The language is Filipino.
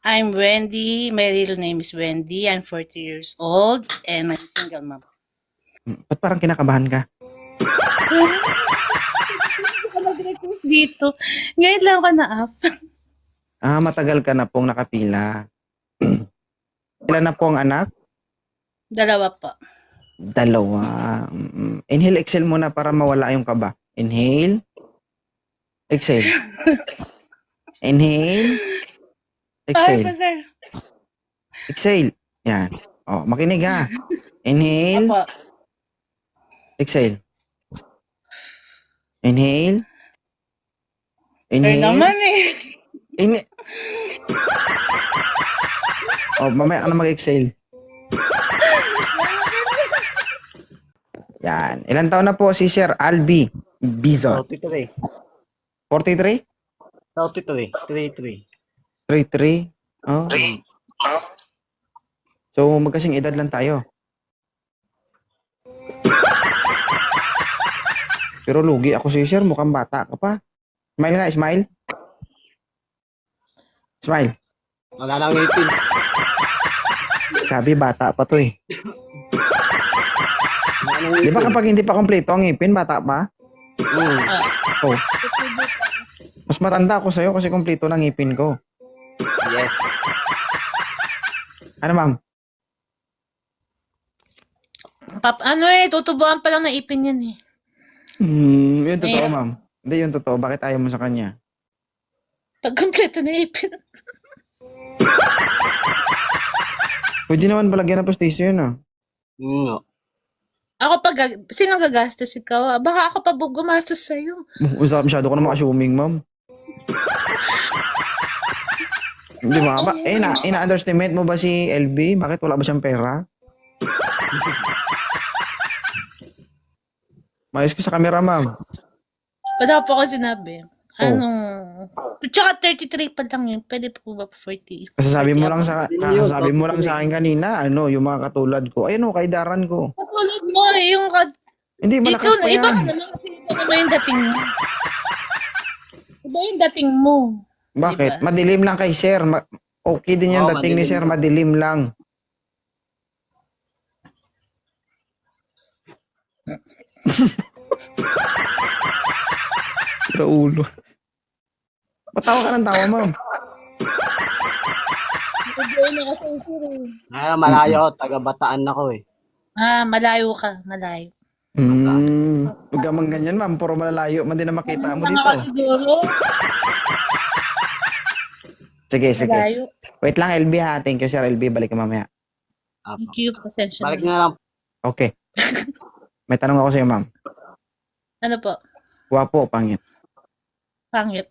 I'm Wendy. My real name is Wendy. I'm 40 years old and I'm single mom. Ba't parang kinakabahan ka? Nag-request dito. Ngayon lang ako na-up. Matagal ka na pong nakapila. Ilan na po ang anak? Dalawa po. Dalawa. Inhale, exhale muna para mawala yung kaba. Inhale. Exhale. Inhale. Ay Exhale. pa, sir. Exhale. Yan. Makinig ha. Inhale. Opo. Exhale. Inhale. Sir Inhale. naman eh. Mamaya ka na mag-exhale. Yan. Ilan taon na po si Sir Albi Bizon? 43. 43? 33. 33. 33? Oh. So, magkasing edad lang tayo. Pero lugi ako si Sir, mukhang bata ka pa. Smile nga, smile. Smile. Wala lang ngipin. Sabi, bata pa to eh. Di ba kapag hindi pa kompleto ang ngipin, bata pa? Oh. Mas matanda ako sa'yo kasi kompleto ng ngipin ko. Yes. Ano ma'am? Tutubuan pa lang na ipin yan eh. Yun totoo ma'am. Hindi yun totoo. Bakit ayaw mo sa kanya? Pag kompleto na ipin. Pwede naman balagyan ng postisyo yun ah. Ako sino gagastos ikaw? Baka ako pa gumastos sa'yo. Masyado ko naman assuming ma'am. Di ba? Ina-underestimate mo ba si LB? Bakit wala ba siyang pera? Mayos ka sa camera, ma'am. Wala po ako sinabi. Tsaka 33 pa lang yun. Pwede po ba 40? Kasasabi mo lang sa akin kanina, yung mga katulad ko. Ayun kay Daran ko. Katulad mo yung Hindi, malakas pa iba yan. ka naman kasi iba naman yung dating mo. Iba yung dating mo. Bakit? Diba? Madilim lang kay Sir. Okay din yung dating ni Sir, madilim lang. Raulo. Patawa ka ng tawa, ma'am. Malayo. Taga-Bataan ako eh. Malayo ka. Malayo. Huwag ka mang ganyan, ma'am. Puro malalayo. Man din na makita mo dito. Sige. Malayo. Wait lang, LB ha. Thank you, Sir LB. Balik ka mamaya. Thank you. Pasensya Balik na. na lang. Okay. May tanong ako sa'yo, ma'am. Ano po? Guwapo o pangit? Pangit.